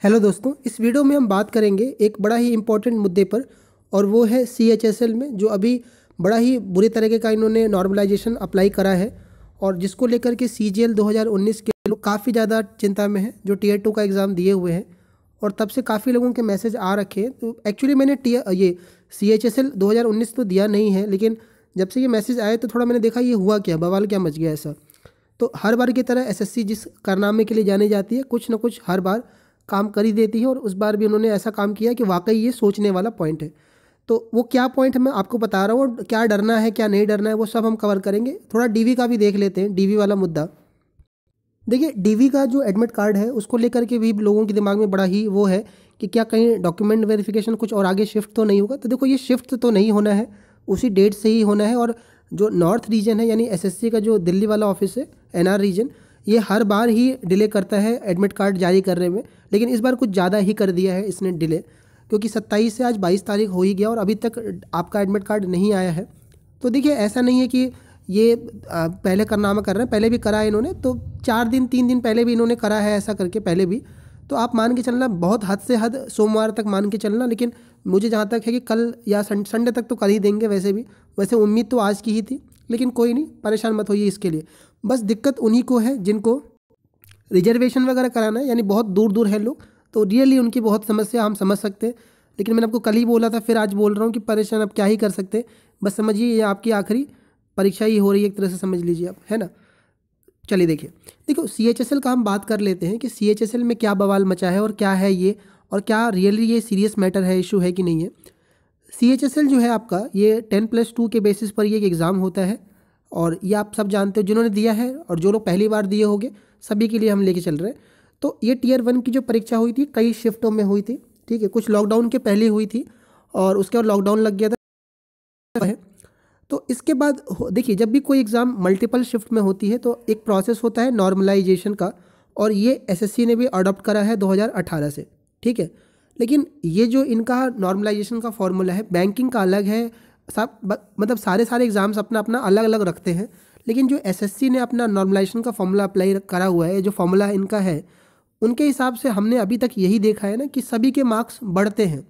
Hello दोस्तों, इस video में हम बात करेंगे एक बड़ा ही इम्पोर्टेंट मुद्दे पर और वो है CHSL में जो अभी बड़ा ही बुरी तरीके का इन्होंने नॉर्मलाइजेशन अप्लाई करा है और जिसको लेकर के CGL 2019 के लोग काफ़ी ज़्यादा चिंता में हैं जो Tier 2 का एग्ज़ाम दिए हुए हैं और तब से काफ़ी लोगों के मैसेज आ रखे हैं। तो एक्चुअली मैंने ये CHSL 2019 तो दिया नहीं है, लेकिन जब से ये मैसेज आए तो थोड़ा मैंने देखा ये हुआ क्या, बवाल क्या मच गया ऐसा। तो हर बार की तरह SSC जिस कारनामे के लिए जानी जाती है कुछ ना कुछ हर बार काम कर ही देती है और उस बार भी उन्होंने ऐसा काम किया कि वाकई ये सोचने वाला पॉइंट है। तो वो क्या पॉइंट है मैं आपको बता रहा हूँ और क्या डरना है क्या नहीं डरना है वो सब हम कवर करेंगे। थोड़ा DV का भी देख लेते हैं, DV वाला मुद्दा। देखिए, DV का जो एडमिट कार्ड है उसको लेकर के भी लोगों के दिमाग में बड़ा ही वो है कि क्या कहीं डॉक्यूमेंट वेरिफिकेशन कुछ और आगे शिफ्ट तो नहीं होगा। तो देखो, ये शिफ्ट तो नहीं होना है, उसी डेट से ही होना है। और जो नॉर्थ रीजन है यानी SSC का जो दिल्ली वाला ऑफिस है NR रीजन, ये हर बार ही डिले करता है एडमिट कार्ड जारी करने में, लेकिन इस बार कुछ ज़्यादा ही कर दिया है इसने डिले, क्योंकि 27 से आज 22 तारीख हो ही गया और अभी तक आपका एडमिट कार्ड नहीं आया है। तो देखिए, ऐसा नहीं है कि ये पहले कारनामा कर रहे हैं, पहले भी करा है इन्होंने, तो 4 दिन 3 दिन पहले भी इन्होंने करा है ऐसा करके पहले भी। तो आप मान के चलना, बहुत हद से हद सोमवार तक मान के चलना, लेकिन मुझे जहाँ तक है कि कल या संडे तक तो कर ही देंगे। वैसे उम्मीद तो आज की ही थी, लेकिन कोई नहीं, परेशान मत होइए इसके लिए। बस दिक्कत उन्हीं को है जिनको रिजर्वेशन वगैरह कराना है, यानी बहुत दूर दूर है लोग, तो रियली उनकी बहुत समस्या हम समझ सकते हैं। लेकिन मैंने आपको कल ही बोला था, फिर आज बोल रहा हूँ कि परेशान अब क्या ही कर सकते हैं। बस समझिए ये आपकी आखिरी परीक्षा ही हो रही है, एक तरह से समझ लीजिए आप, है ना। चलिए देखो CHSL का हम बात कर लेते हैं कि CHSL में क्या बवाल मचा है और क्या है ये, और क्या रियली ये सीरियस मैटर है, इशू है कि नहीं है। CHSL जो है आपका, ये 10+2 के बेसिस पर ये एक एग्ज़ाम होता है और ये आप सब जानते हो जिन्होंने दिया है और जो लोग पहली बार दिए होंगे सभी के लिए हम लेके चल रहे हैं। तो ये Tier 1 की जो परीक्षा हुई थी कई शिफ्टों में हुई थी, ठीक है। कुछ लॉकडाउन के पहले हुई थी और उसके बाद लॉकडाउन लग गया था। तो इसके बाद देखिए, जब भी कोई एग्ज़ाम मल्टीपल शिफ्ट में होती है तो एक प्रोसेस होता है नॉर्मलाइजेशन का, और ये SSC ने भी अडॉप्ट करा है 2018 से, ठीक है। लेकिन ये जो इनका नॉर्मलाइजेशन का फॉर्मूला है, बैंकिंग का अलग है, सब मतलब सारे एग्ज़ाम्स अपना अपना अलग अलग रखते हैं, लेकिन जो SSC ने अपना नॉर्मलाइजेशन का फॉर्मूला अप्लाई करा हुआ है, जो फॉर्मूला इनका है, उनके हिसाब से हमने अभी तक यही देखा है ना कि सभी के मार्क्स बढ़ते हैं।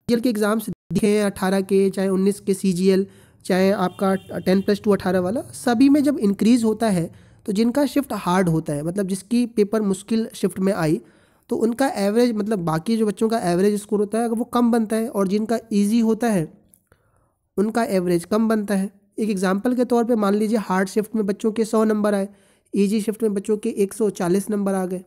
CGL के एग्ज़ाम्स दिखे हैं 18 के, चाहे 19 के CGL, चाहे आपका 10+2 18 वाला, सभी में जब इंक्रीज़ होता है तो जिनका शिफ्ट हार्ड होता है, मतलब जिसकी पेपर मुश्किल शिफ्ट में आई, तो उनका एवरेज, मतलब बाकी जो बच्चों का एवरेज स्कोर होता है अगर वो कम बनता है, और जिनका ईजी होता है उनका एवरेज कम बनता है। एक एग्जांपल के तौर पे मान लीजिए, हार्ड शिफ्ट में बच्चों के 100 नंबर आए, ईजी शिफ्ट में बच्चों के 140 नंबर आ गए,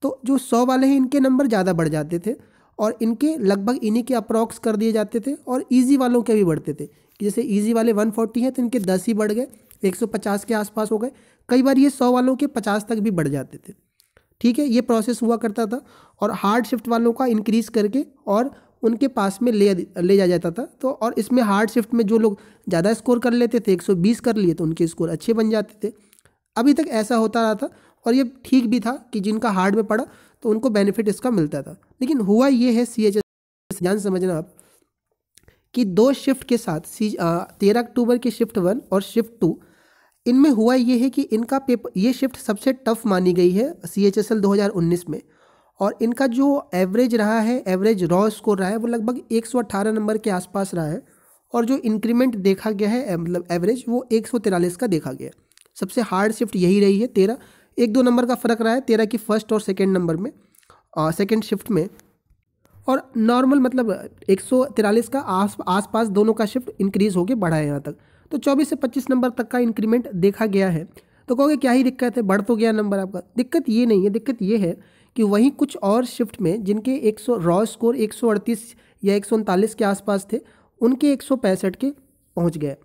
तो जो 100 वाले हैं इनके नंबर ज़्यादा बढ़ जाते थे और इनके लगभग इन्हीं के अप्रॉक्स कर दिए जाते थे, और इजी वालों के भी बढ़ते थे कि जैसे इजी वाले 140 हैं तो इनके 10 ही बढ़ गए, 150 के आसपास हो गए। कई बार ये 100 वालों के 50 तक भी बढ़ जाते थे, ठीक है। ये प्रोसेस हुआ करता था और हार्ड शिफ्ट वालों का इंक्रीज़ करके और उनके पास में ले जा जाता था। तो और इसमें हार्ड शिफ्ट में जो लोग ज़्यादा स्कोर कर लेते थे, 120 कर लिए, तो उनके स्कोर अच्छे बन जाते थे। अभी तक ऐसा होता रहा था और ये ठीक भी था कि जिनका हार्ड में पड़ा तो उनको बेनिफिट इसका मिलता था। लेकिन हुआ ये है CHSL, ध्यान समझना आप, कि 2 शिफ्ट के साथ 13 अक्टूबर की शिफ्ट 1 और शिफ्ट 2, इनमें हुआ ये है कि इनका पेपर, ये शिफ्ट सबसे टफ मानी गई है CHSL 2019 में, और इनका जो एवरेज रहा है, एवरेज रॉ स्कोर रहा है, वो लगभग 118 नंबर के आसपास रहा है, और जो इंक्रीमेंट देखा गया है मतलब एवरेज, वो 143 का देखा गया है। सबसे हार्ड शिफ्ट यही रही है 13, 1-2 नंबर का फ़र्क रहा है 13 की फर्स्ट और सेकेंड नंबर में, सेकेंड शिफ्ट में, और नॉर्मल मतलब 143 का आसपास दोनों का शिफ्ट इंक्रीज़ होकर बढ़ा है यहाँ तक। तो 24 से 25 नंबर तक का इंक्रीमेंट देखा गया है। तो कहोगे क्या ही दिक्कत है, बढ़ तो गया नंबर आपका। दिक्कत ये नहीं है, दिक्कत ये है कि वहीं कुछ और शिफ्ट में जिनके 100 रॉ स्कोर 138 या 139 के आसपास थे, उनके 165 के पहुँच गए।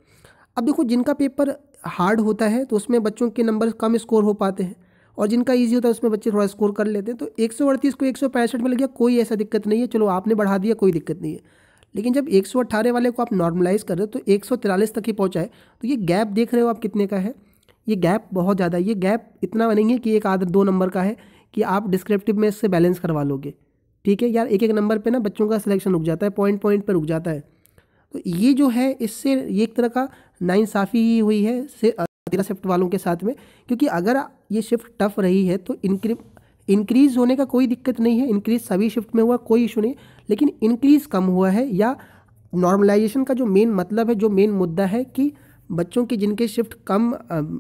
अब देखो, जिनका पेपर हार्ड होता है तो उसमें बच्चों के नंबर कम स्कोर हो पाते हैं, और जिनका इजी होता है उसमें बच्चे थोड़ा स्कोर कर लेते हैं। तो 138 को 165 में लग गया, कोई ऐसा दिक्कत नहीं है, चलो आपने बढ़ा दिया, कोई दिक्कत नहीं है। लेकिन जब 118 वाले को आप नॉर्मलाइज़ कर रहे हो तो 143 तक ही पहुँचाए, तो ये गैप देख रहे हो आप कितने का है। ये गैप बहुत ज़्यादा, ये गैप इतना नहीं है कि 1-2 नंबर का है कि आप डिस्क्रिप्टिव में इससे बैलेंस करवा लोगे, ठीक है यार। एक नंबर पर ना बच्चों का सिलेक्शन रुक जाता है, पॉइंट पर रुक जाता है। तो ये जो है, इससे ये एक तरह का नाइंसाफ़ी ही हुई है 13 शिफ्ट वालों के साथ में, क्योंकि अगर ये शिफ्ट टफ रही है तो इंक्रीज़ होने का कोई दिक्कत नहीं है, इंक्रीज़ सभी शिफ्ट में हुआ, कोई इशू नहीं, लेकिन इंक्रीज़ कम हुआ है। या नॉर्मलाइजेशन का जो मेन मतलब है, जो मेन मुद्दा है कि बच्चों की जिनके शिफ्ट कम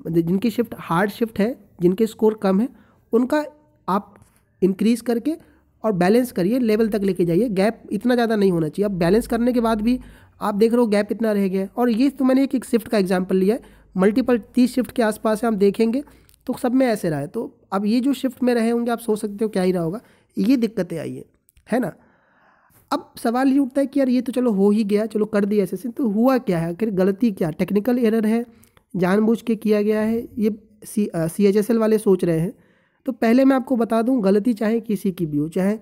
जिनकी शिफ्ट हार्ड शिफ्ट है, जिनके स्कोर कम है, उनका आप इंक्रीज़ करके और बैलेंस करिए, लेवल तक लेके जाइए। गैप इतना ज़्यादा नहीं होना चाहिए। अब बैलेंस करने के बाद भी आप देख रहे हो गैप इतना रह गया है। और ये तो मैंने एक शिफ्ट का एग्जांपल लिया है, मल्टीपल 30 शिफ्ट के आसपास है, हम देखेंगे तो सब में ऐसे रहा है। तो अब ये जो शिफ्ट में रहे होंगे, आप सोच सकते हो क्या ही रहा होगा, ये दिक्कतें आई है ना। अब सवाल ये उठता है कि यार ये तो चलो हो ही गया, चलो कर दिया ऐसे, तो हुआ क्या है आखिर, गलती क्या, टेक्निकल एरर है, जानबूझ के किया गया है, ये CHSL वाले सोच रहे हैं। तो पहले मैं आपको बता दूं, गलती चाहे किसी की भी हो, चाहे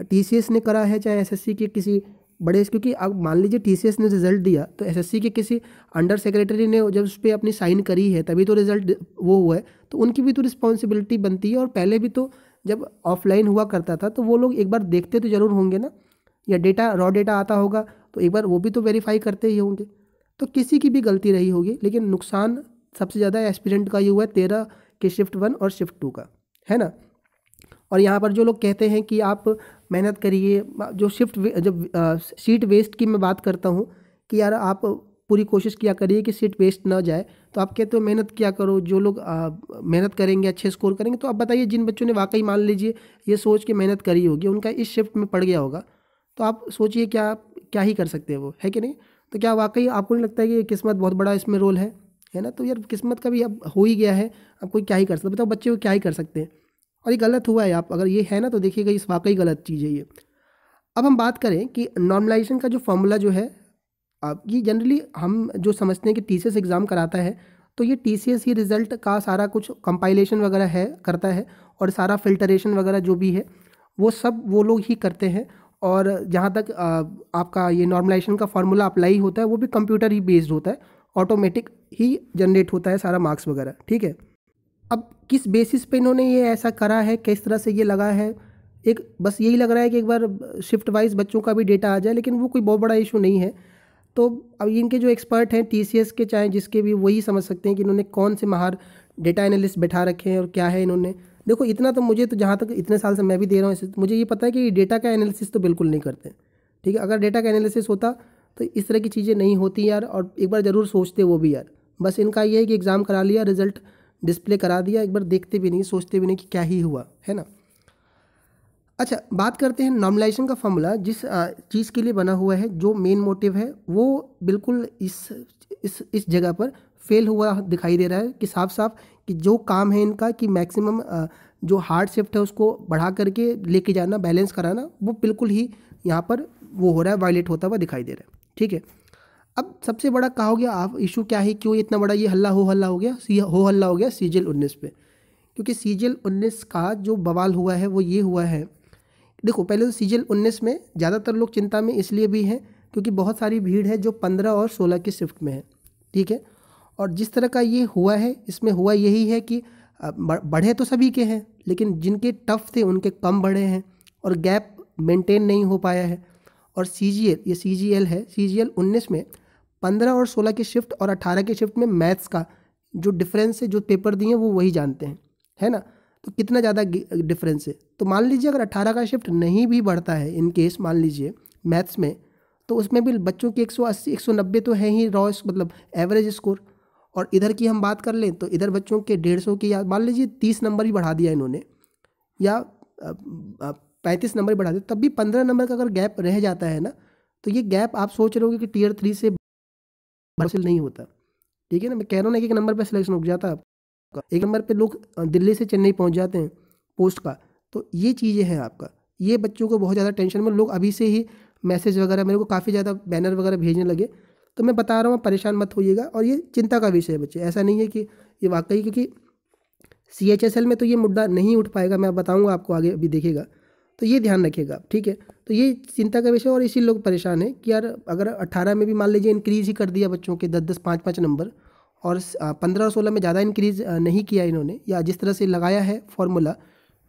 TCS ने करा है, चाहे SSC के किसी बड़े, क्योंकि अब मान लीजिए TCS ने रिजल्ट दिया तो SSC के किसी अंडर सेक्रेटरी ने जब उस पर अपनी साइन करी है तभी तो रिजल्ट वो हुआ है, तो उनकी भी तो रिस्पॉन्सिबिलिटी बनती है। और पहले भी तो जब ऑफलाइन हुआ करता था तो वो लोग एक बार देखते तो ज़रूर होंगे ना, या डेटा रॉ डेटा आता होगा तो एक बार वो भी तो वेरीफाई करते ही होंगे। तो किसी की भी गलती रही होगी, लेकिन नुकसान सबसे ज़्यादा एस्पिरेंट का ही हुआ है, 13 के शिफ्ट 1 और शिफ्ट 2 का, है ना। और यहाँ पर जो लोग कहते हैं कि आप मेहनत करिए, जो जब सीट वेस्ट की मैं बात करता हूँ कि यार आप पूरी कोशिश किया करिए कि सीट वेस्ट ना जाए, तो आप कहते हो मेहनत किया करो, जो लोग मेहनत करेंगे अच्छे स्कोर करेंगे। तो आप बताइए, जिन बच्चों ने वाकई मान लीजिए ये सोच के मेहनत करी होगी, उनका इस शिफ्ट में पड़ गया होगा, तो आप सोचिए क्या क्या ही कर सकते हैं वो, है कि नहीं। तो क्या वाकई आपको नहीं लगता है कि किस्मत बहुत बड़ा इसमें रोल है ना। तो यार किस्मत का भी अब हो ही गया है, अब कोई क्या ही कर सकता है, बताओ बच्चे को क्या ही कर सकते हैं। और ये गलत हुआ है, आप अगर ये है ना तो देखिएगा इस वाकई गलत चीज़ है ये। अब हम बात करें कि नॉर्मलाइजेशन का जो फॉर्मूला जो है, अब ये जनरली हम जो समझते हैं कि TCS एग्ज़ाम कराता है, तो ये TCS ही रिज़ल्ट का सारा कुछ कंपाइलेशन वगैरह है करता है, और सारा फिल्टरेशन वगैरह जो भी है वो सब वो लोग ही करते हैं। और जहाँ तक आपका ये नॉर्मलाइजेशन का फार्मूला अप्लाई होता है वो भी कंप्यूटर ही बेस्ड होता है, ऑटोमेटिक ही जनरेट होता है सारा मार्क्स वगैरह, ठीक है। अब किस बेसिस पे इन्होंने ये ऐसा करा है, किस तरह से ये लगा है, एक बस यही लग रहा है कि एक बार शिफ्ट वाइज बच्चों का भी डेटा आ जाए, लेकिन वो कोई बहुत बड़ा इशू नहीं है। तो अब इनके जो एक्सपर्ट हैं TCS के, चाहे जिसके भी, वही समझ सकते हैं कि इन्होंने कौन से माहर डेटा एनालिस्ट बैठा रखे हैं और क्या है इन्होंने। देखो इतना तो मुझे, तो जहाँ तक इतने साल से मैं भी दे रहा हूँ ऐसे, मुझे ये पता है कि डेटा का एनालिसिस तो बिल्कुल नहीं करते, ठीक है। अगर डेटा का एनालिसिस होता तो इस तरह की चीज़ें नहीं होती यार, और एक बार ज़रूर सोचते वो भी यार। बस इनका ये है कि एग्ज़ाम करा लिया, रिजल्ट डिस्प्ले करा दिया, एक बार देखते भी नहीं, सोचते भी नहीं कि क्या ही हुआ, है ना। अच्छा, बात करते हैं नॉर्मलाइजेशन का फॉर्मूला जिस चीज़ के लिए बना हुआ है, जो मेन मोटिव है वो बिल्कुल इस जगह पर फेल हुआ दिखाई दे रहा है, कि साफ साफ कि जो काम है इनका कि मैक्सिमम जो हार्ड शिफ्ट है उसको बढ़ा करके लेके जाना, बैलेंस कराना, वो बिल्कुल ही यहाँ पर वो हो रहा है, वायलेट होता हुआ दिखाई दे रहा है, ठीक है। अब सबसे बड़ा कहा हो गया, आप इशू क्या है, क्यों इतना बड़ा ये हल्ला हो हल्ला हो गया CGL 19 पे। क्योंकि CGL 19 का जो बवाल हुआ है वो ये हुआ है, देखो पहले तो CGL 19 में ज़्यादातर लोग चिंता में इसलिए भी हैं क्योंकि बहुत सारी भीड़ है जो 15 और 16 की शिफ्ट में है, ठीक है। और जिस तरह का ये हुआ है, इसमें हुआ यही है कि बढ़े तो सभी के हैं, लेकिन जिनके टफ थे उनके कम बढ़े हैं, और गैप मेंटेन नहीं हो पाया है। और CGL, ये CGL है, CGL 19 में 15 और 16 की शिफ्ट और 18 की शिफ्ट में मैथ्स का जो डिफरेंस है, जो पेपर दिए वो वही जानते हैं, है ना। तो कितना ज़्यादा डिफरेंस है। तो मान लीजिए अगर 18 का शिफ्ट नहीं भी बढ़ता है इन केस, मान लीजिए मैथ्स में, तो उसमें भी बच्चों की 180 190 तो है ही रॉ, मतलब एवरेज स्कोर। और इधर की हम बात कर लें तो इधर बच्चों के 150 की, या मान लीजिए 30 नंबर ही बढ़ा दिया इन्होंने, या 35 नंबर बढ़ा दिया, तब भी 15 नंबर का अगर गैप रह जाता है ना, तो ये गैप आप सोच रहे होगे कि Tier 3 से हासिल नहीं होता, ठीक है ना। मैं कह रहा हूँ ना कि एक नंबर पर सिलेक्शन रुक जाता है आपका, एक नंबर पे लोग दिल्ली से चेन्नई पहुँच जाते हैं पोस्ट का। तो ये चीज़ें हैं आपका, ये बच्चों को बहुत ज़्यादा टेंशन में, लोग अभी से ही मैसेज वगैरह मेरे को काफ़ी ज़्यादा बैनर वगैरह भेजने लगे। तो मैं बता रहा हूँ, परेशान मत होइएगा, और ये चिंता का विषय है बच्चे, ऐसा नहीं है कि ये वाकई, क्योंकि CHSL में तो ये मुद्दा नहीं उठ पाएगा, मैं बताऊँगा आपको आगे, अभी देखिएगा। तो ये ध्यान रखिएगा, ठीक है। तो ये चिंता का विषय, और इसी लोग परेशान हैं कि यार अगर 18 में भी मान लीजिए इंक्रीज़ ही कर दिया बच्चों के 10-10 5-5 नंबर, और 15 और 16 में ज़्यादा इंक्रीज़ नहीं किया इन्होंने, या जिस तरह से लगाया है फॉर्मूला,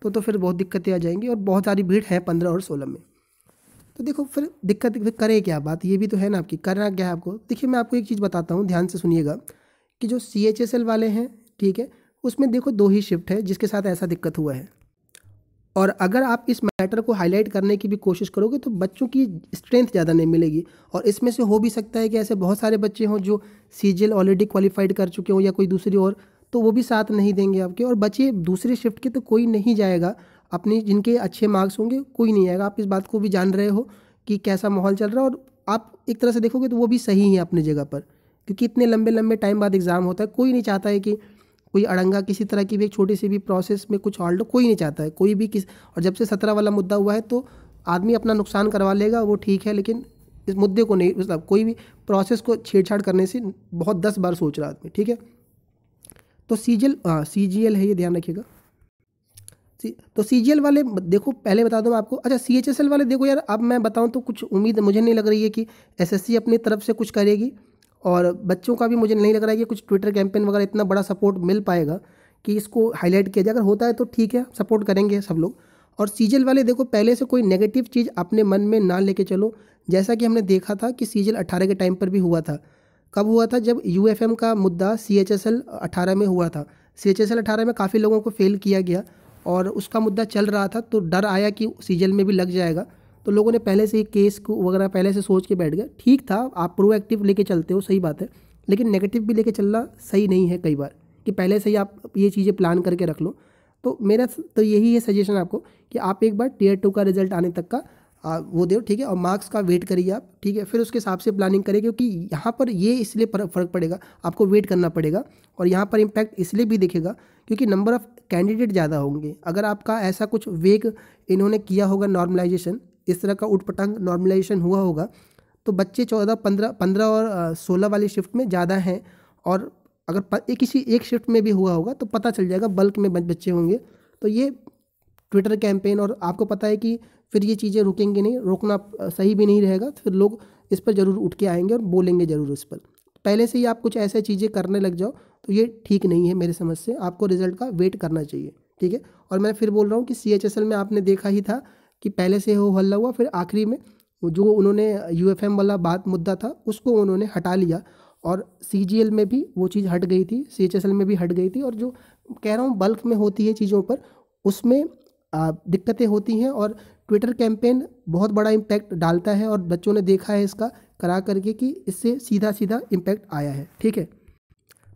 तो फिर बहुत दिक्कतें आ जाएंगी, और बहुत सारी भीड़ है 15 और 16 में। तो देखो फिर दिक्कत, फिर करे क्या, बात ये भी तो है ना आपकी, करना क्या है आपको। देखिए मैं आपको एक चीज़ बताता हूँ, ध्यान से सुनिएगा, कि जो CHSL वाले हैं, ठीक है, उसमें देखो 2 ही शिफ्ट है जिसके साथ ऐसा दिक्कत हुआ है। और अगर आप इस मैटर को हाईलाइट करने की भी कोशिश करोगे तो बच्चों की स्ट्रेंथ ज़्यादा नहीं मिलेगी। और इसमें से हो भी सकता है कि ऐसे बहुत सारे बच्चे हों जो सीजीएल ऑलरेडी क्वालिफाइड कर चुके हों या कोई दूसरी, और तो वो भी साथ नहीं देंगे आपके, और बच्चे दूसरे शिफ्ट के तो कोई नहीं जाएगा अपने, जिनके अच्छे मार्क्स होंगे कोई नहीं आएगा। आप इस बात को भी जान रहे हो कि कैसा माहौल चल रहा है, और आप एक तरह से देखोगे तो वो भी सही है अपनी जगह पर, क्योंकि इतने लंबे लंबे टाइम बाद एग्ज़ाम होता है। कोई नहीं चाहता है कि कोई अड़ंगा किसी तरह की भी एक छोटी सी भी प्रोसेस में कुछ हॉल्ट, कोई नहीं चाहता है कोई भी किस। और जब से 17 वाला मुद्दा हुआ है तो आदमी अपना नुकसान करवा लेगा, वो ठीक है, लेकिन इस मुद्दे को नहीं, मतलब कोई भी प्रोसेस को छेड़छाड़ करने से बहुत 10 बार सोच रहा आदमी, ठीक है। तो सीजीएल है ये, ध्यान रखिएगा। तो सीजीएल वाले देखो, पहले बता दूं आपको। अच्छा, सीएचएसएल वाले देखो यार, अब मैं बताऊं तो कुछ उम्मीद मुझे नहीं लग रही है कि एसएससी अपनी तरफ से कुछ करेगी, और बच्चों का भी मुझे नहीं लग रहा है कि कुछ ट्विटर कैंपेन वगैरह इतना बड़ा सपोर्ट मिल पाएगा कि इसको हाईलाइट किया जाए। अगर होता है तो ठीक है, सपोर्ट करेंगे सब लोग। और सीजीएल वाले देखो, पहले से कोई नेगेटिव चीज़ अपने मन में ना लेके चलो। जैसा कि हमने देखा था कि सीजीएल 18 के टाइम पर भी हुआ था। कब हुआ था? जब यूएफएम का मुद्दा सीएचएसएल 18 में हुआ था। सीएचएसएल 18 में काफ़ी लोगों को फेल किया गया और उसका मुद्दा चल रहा था, तो डर आया कि सीजीएल में भी लग जाएगा, तो लोगों ने पहले से ही केस को वगैरह पहले से सोच के बैठ गए। ठीक था, आप प्रोएक्टिव लेके चलते हो, सही बात है, लेकिन नेगेटिव भी लेके चलना सही नहीं है कई बार, कि पहले से ही आप ये चीज़ें प्लान करके रख लो। तो मेरा तो यही है सजेशन आपको कि आप एक बार टियर 2 का रिजल्ट आने तक का वो दो, ठीक है, और मार्क्स का वेट करिए आप, ठीक है, फिर उसके हिसाब से प्लानिंग करिए, क्योंकि यहाँ पर ये इसलिए फ़र्क पड़ेगा, आपको वेट करना पड़ेगा, और यहाँ पर इम्पैक्ट इसलिए भी दिखेगा क्योंकि नंबर ऑफ़ कैंडिडेट ज़्यादा होंगे। अगर आपका ऐसा कुछ वेग इन्होंने किया होगा नॉर्मलाइजेशन, इस तरह का उटपटांग नॉर्मलाइजेशन हुआ होगा, तो बच्चे 14, 15 और 16 वाली शिफ्ट में ज़्यादा हैं, और अगर किसी एक शिफ्ट में भी हुआ होगा तो पता चल जाएगा, बल्क में बच्चे होंगे। तो ये ट्विटर कैंपेन, और आपको पता है कि फिर ये चीज़ें रुकेंगी नहीं, रोकना सही भी नहीं रहेगा, फिर लोग इस पर ज़रूर उठ के आएंगे और बोलेंगे ज़रूर इस पर। पहले से ही आप कुछ ऐसे चीज़ें करने लग जाओ तो ये ठीक नहीं है मेरे समझ से, आपको रिजल्ट का वेट करना चाहिए, ठीक है। और मैं फिर बोल रहा हूँ कि सीएचएसएल में आपने देखा ही था कि पहले से हो हल्ला हुआ, फिर आखिरी में जो उन्होंने यूएफएम वाला बात मुद्दा था उसको उन्होंने हटा लिया, और सीजीएल में भी वो चीज़ हट गई थी, सीएचएसएल में भी हट गई थी। और जो कह रहा हूँ बल्क में होती है चीज़ों पर, उसमें दिक्कतें होती हैं, और ट्विटर कैंपेन बहुत बड़ा इम्पैक्ट डालता है, और बच्चों ने देखा है इसका करा करके कि इससे सीधा सीधा इम्पैक्ट आया है, ठीक है।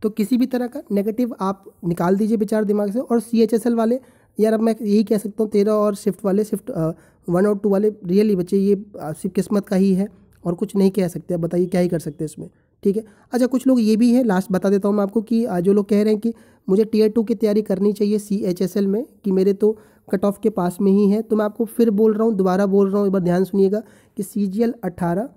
तो किसी भी तरह का नेगेटिव आप निकाल दीजिए विचार दिमाग से। और सीएचएसएल वाले यार, अब मैं यही कह सकता हूँ, 13 और शिफ्ट वाले, शिफ्ट 1 और 2 वाले, रियली बच्चे ये सिर्फ किस्मत का ही है, और कुछ नहीं कह सकते। अब बताइए क्या ही कर सकते हैं इसमें, ठीक है। अच्छा, कुछ लोग ये भी है, लास्ट बता देता हूँ मैं आपको, कि जो लोग कह रहे हैं कि मुझे टियर 2 की तैयारी करनी चाहिए सीएचएसएल में, कि मेरे तो कट ऑफ के पास में ही है, तो मैं आपको फिर बोल रहा हूँ, दोबारा बोल रहा हूँ, एक बार ध्यान सुनिएगा कि सीजीएल 18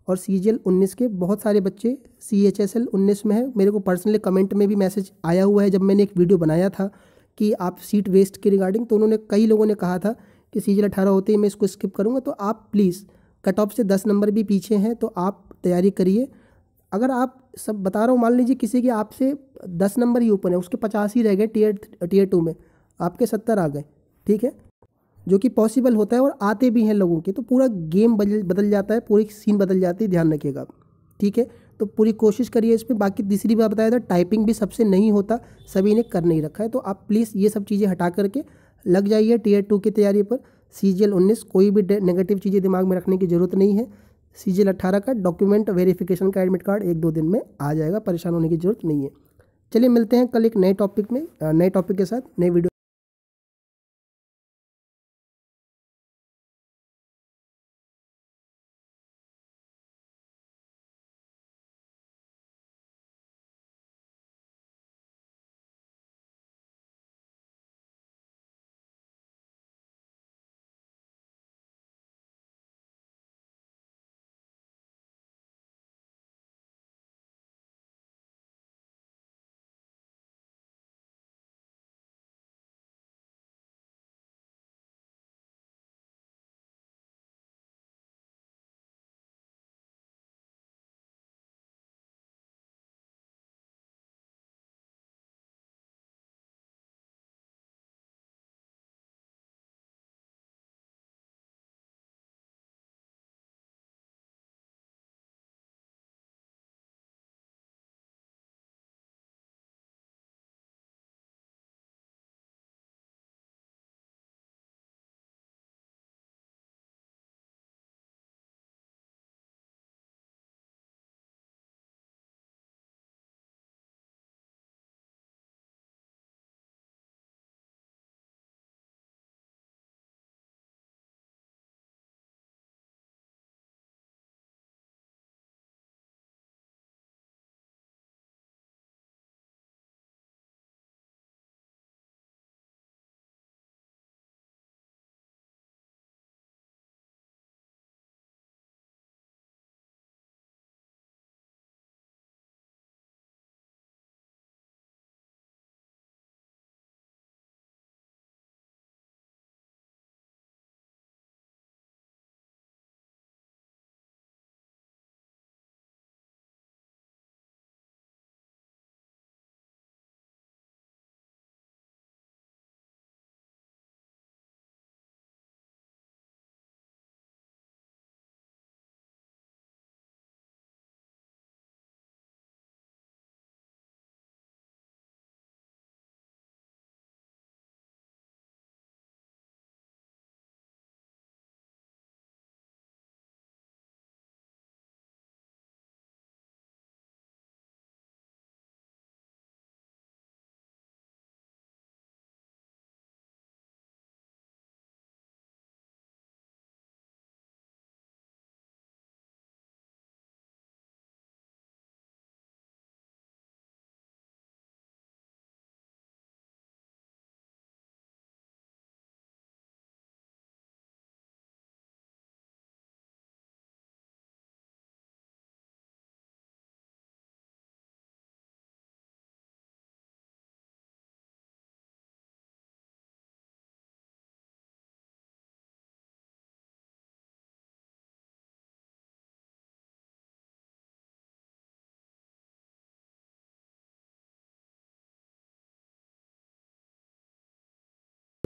और सीजीएल 19 के बहुत सारे बच्चे सीएचएसएल 19 में है। मेरे को पर्सनली कमेंट में भी मैसेज आया हुआ है, जब मैंने एक वीडियो बनाया था कि आप सीट वेस्ट के रिगार्डिंग, तो उन्होंने कई लोगों ने कहा था कि सीजीएल 18 होते ही मैं इसको स्किप करूँगा। तो आप प्लीज़, कट ऑफ से 10 नंबर भी पीछे हैं तो आप तैयारी करिए। अगर आप, सब बता रहा हूँ, मान लीजिए किसी के आपसे 10 नंबर ही ऊपर है, उसके 50 ही रह गए टियर 2 में, आपके 70 आ गए, ठीक है, जो कि पॉसिबल होता है और आते भी हैं लोगों के, तो पूरा गेम बदल जाता है, पूरी सीन बदल जाती है, ध्यान रखिएगा आप, ठीक है। तो पूरी कोशिश करिए इस पर। बाकी तीसरी बात बताया था, टाइपिंग भी सबसे नहीं होता, सभी ने कर नहीं रखा है, तो आप प्लीज़ ये सब चीज़ें हटा करके लग जाइए टियर 2 की तैयारी पर। सीजीएल 19 कोई भी नेगेटिव चीज़ें दिमाग में रखने की ज़रूरत नहीं है। सीजीएल 18 का डॉक्यूमेंट वेरिफिकेशन का एडमिट कार्ड 1-2 दिन में आ जाएगा, परेशान होने की ज़रूरत नहीं है। चलिए मिलते हैं कल एक नए टॉपिक में, नए टॉपिक के साथ, नए वीडियो।